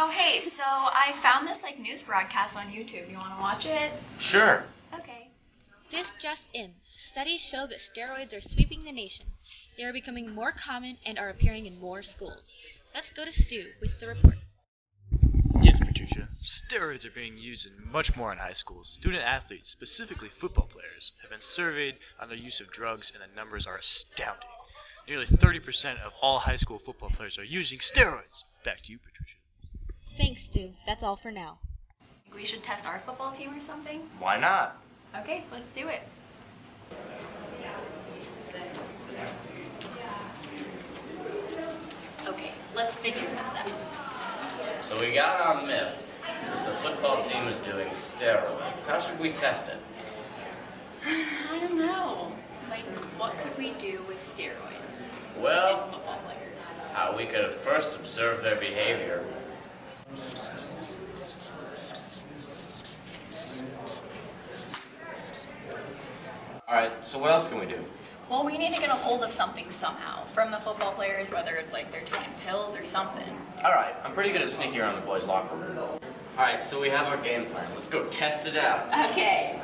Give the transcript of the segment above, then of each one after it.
Oh, hey, so I found this news broadcast on YouTube. You want to watch it? Sure. Okay. This just in. Studies show that steroids are sweeping the nation. They are becoming more common and are appearing in more schools. Let's go to Stu with the report. Yes, Patricia. Steroids are being used in much more in high schools. Student athletes, specifically football players, have been surveyed on their use of drugs, and the numbers are astounding. Nearly 30% of all high school football players are using steroids. Back to you, Patricia. Thanks, Stu. That's all for now. Think we should test our football team or something? Why not? Okay, let's do it. Okay, let's figure this out. So we got our myth that the football team is doing steroids. How should we test it? I don't know. What could we do with steroids in Well, football players? we could first observe their behavior. Alright, so what else can we do? Well, we need to get a hold of something somehow from the football players, whether it's they're taking pills or something. Alright, I'm pretty good at sneaking around the boys' locker room. Alright, so we have our game plan. Let's go test it out. Okay.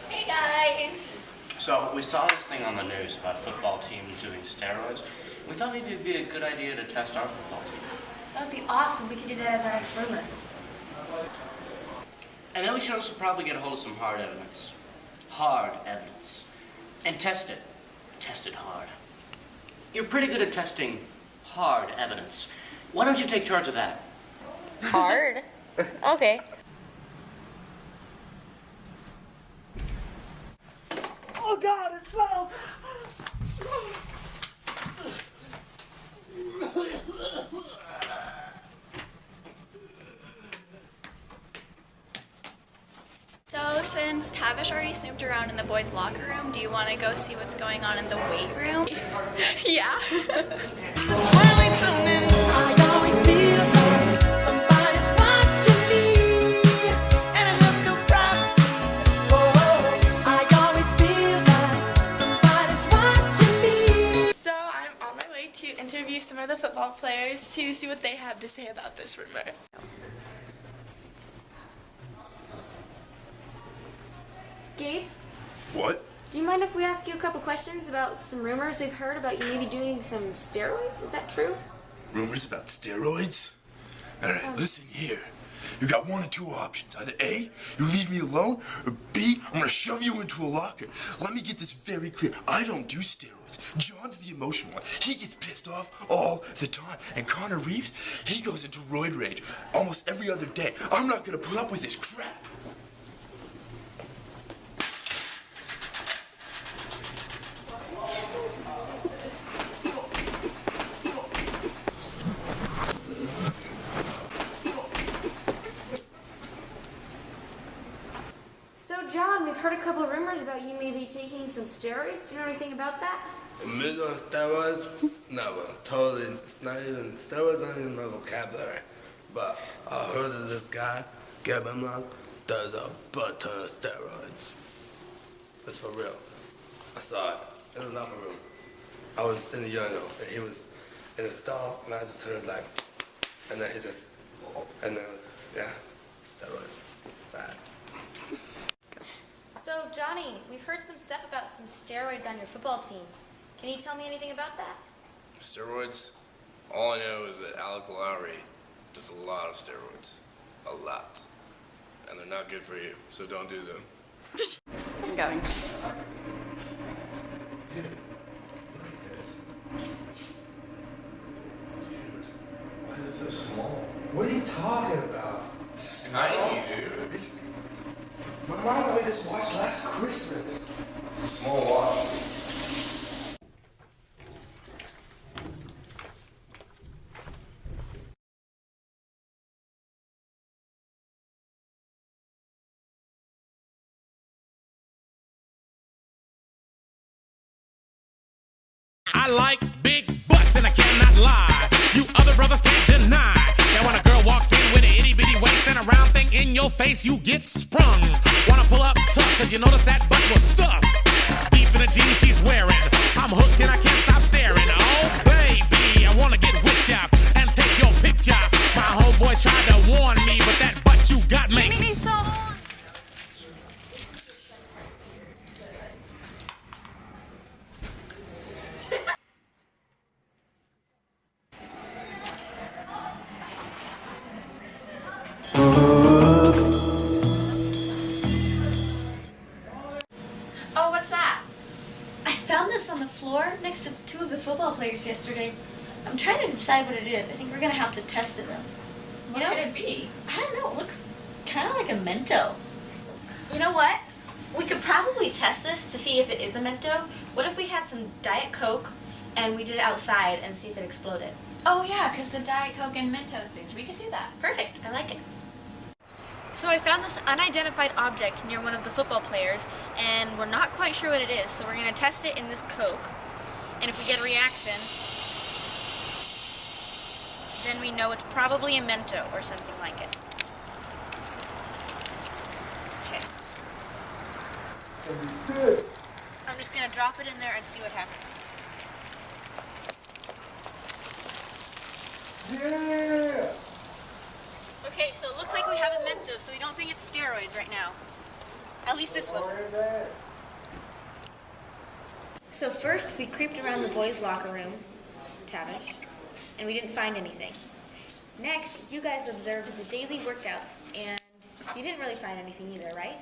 Hey guys! So, we saw this thing on the news about football teams doing steroids. We thought maybe it'd be a good idea to test our football team. That would be awesome. We could do that as our next rumor. And then we should also probably get a hold of some hard evidence. Hard evidence. And test it. Test it hard. You're pretty good at testing hard evidence. Why don't you take charge of that? Hard? Okay. Oh God, it fell! So, since Tavish already snooped around in the boys' locker room, do you want to go see what's going on in the weight room? Yeah. So I'm on my way to interview some of the football players to see what they have to say about this rumor. Gabe, What? do you mind if we ask you a couple questions about some rumors we've heard about you maybe doing some steroids? Is that true? Rumors about steroids? Alright, listen here. You got one or two options. Either A, you leave me alone, or B, I'm gonna shove you into a locker. Let me get this very clear. I don't do steroids. John's the emotional one. He gets pissed off all the time. And Connor Reeves, he goes into roid rage almost every other day. I'm not gonna put up with this crap. So, John, we've heard a couple of rumors about you maybe taking some steroids. Do you know anything about that? Admit on steroids? Never. Totally. It's not even, steroids aren't even my vocabulary. But I heard of this guy, Gab Emlock, does a butt ton of steroids. It's for real. I saw it in the locker room. I was in the urinal, and he was in the stall, and I just heard and then he just, and then it was, yeah, steroids. It's bad. So, Johnny, we've heard some stuff about some steroids on your football team. Can you tell me anything about that? Steroids? All I know is that Alec Lowry does a lot of steroids. A lot. And they're not good for you, so don't do them. I'm going. Dude, look at this. Dude, why is it so small? What are you talking about? It's tiny, dude. My mom got me this watch last Christmas. It's a small watch. I like big butts and I cannot lie. You other brothers can't deny that when a girl walks in with an itty bitty waist and a round thing in your face, you get sprung. Wanna pull up tough, cause you notice that butt was stuffed. Deep in the jeans she's wearing. I'm hooked and I can't stop staring. Oh, baby, I wanna get whipped up and take your picture. My homeboys tried to warn me, but that butt you got makes me so. Oh, what's that? I found this on the floor next to two of the football players yesterday. I'm trying to decide what it is. I think we're gonna have to test it though. What could it be? I don't know. It looks kind of like a Mento. You know what? We could probably test this to see if it is a Mento. What if we had some Diet Coke and we did it outside and see if it exploded? Oh yeah, because the Diet Coke and Mentos things. We could do that. Perfect. I like it. So I found this unidentified object near one of the football players, and we're not quite sure what it is, so we're going to test it in this Coke. And if we get a reaction, then we know it's probably a Mento or something like it. Okay. I'm just going to drop it in there and see what happens. Yeah! Okay, so it looks like we have a Mento, so we don't think it's steroids right now. At least this wasn't. So first we creeped around the boys' locker room, Tavish, and we didn't find anything. Next, you guys observed the daily workouts, and you didn't really find anything either, right?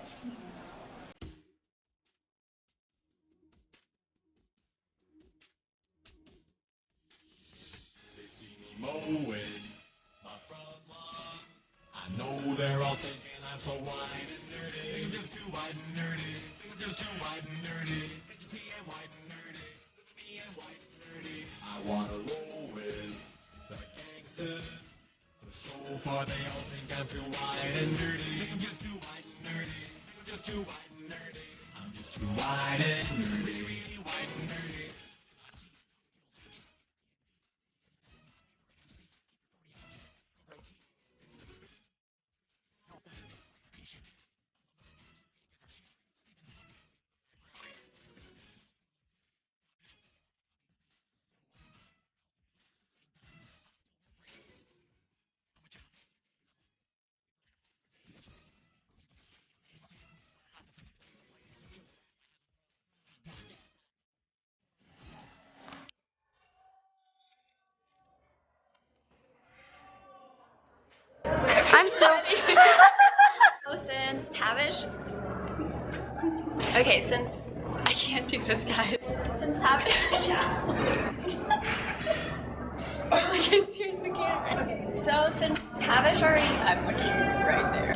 I know they're all thinking I'm so wide and nerdy. I'm just too wide and nerdy. I'm just too wide and nerdy. Can't you see I'm wide and nerdy? Look at me, I'm wide and nerdy. I wanna roll with the gangsters, but so far they all think I'm too wide and nerdy. I'm just too wide and nerdy. I'm just too wide and nerdy. I'm just too wide and nerdy. Really wide and nerdy. I'm so since Tavish. Okay, since I can't do this, guys. Since Tavish. I can serious the camera. Okay, so since Tavish already, I'm looking right there.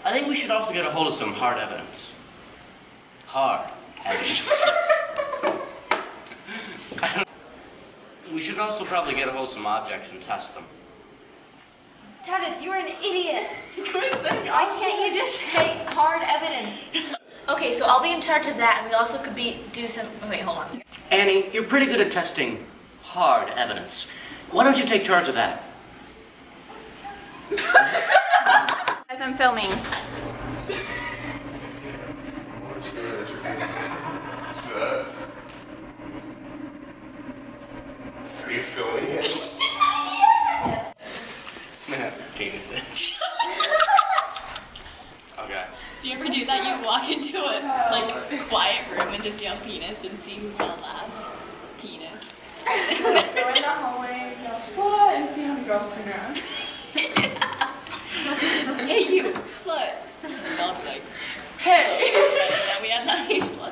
I think we should also get a hold of some hard evidence. Hard evidence. We should also probably get a hold of some objects and test them. Tavish, you're an idiot. Why can't you just say hard evidence? Okay, so I'll be in charge of that, and we also could do some. Wait, hold on. Annie, you're pretty good at testing hard evidence. Why don't you take charge of that? As I'm filming. Are you filming it? Penises. Okay. Do you ever do that? You walk into a quiet room and just yell penis and see who's all laughs. Penis. Go in the hallway and yell slut and see how many girls turn around. Hey you, slut. And they'll be like, hey. And then we have nice slut.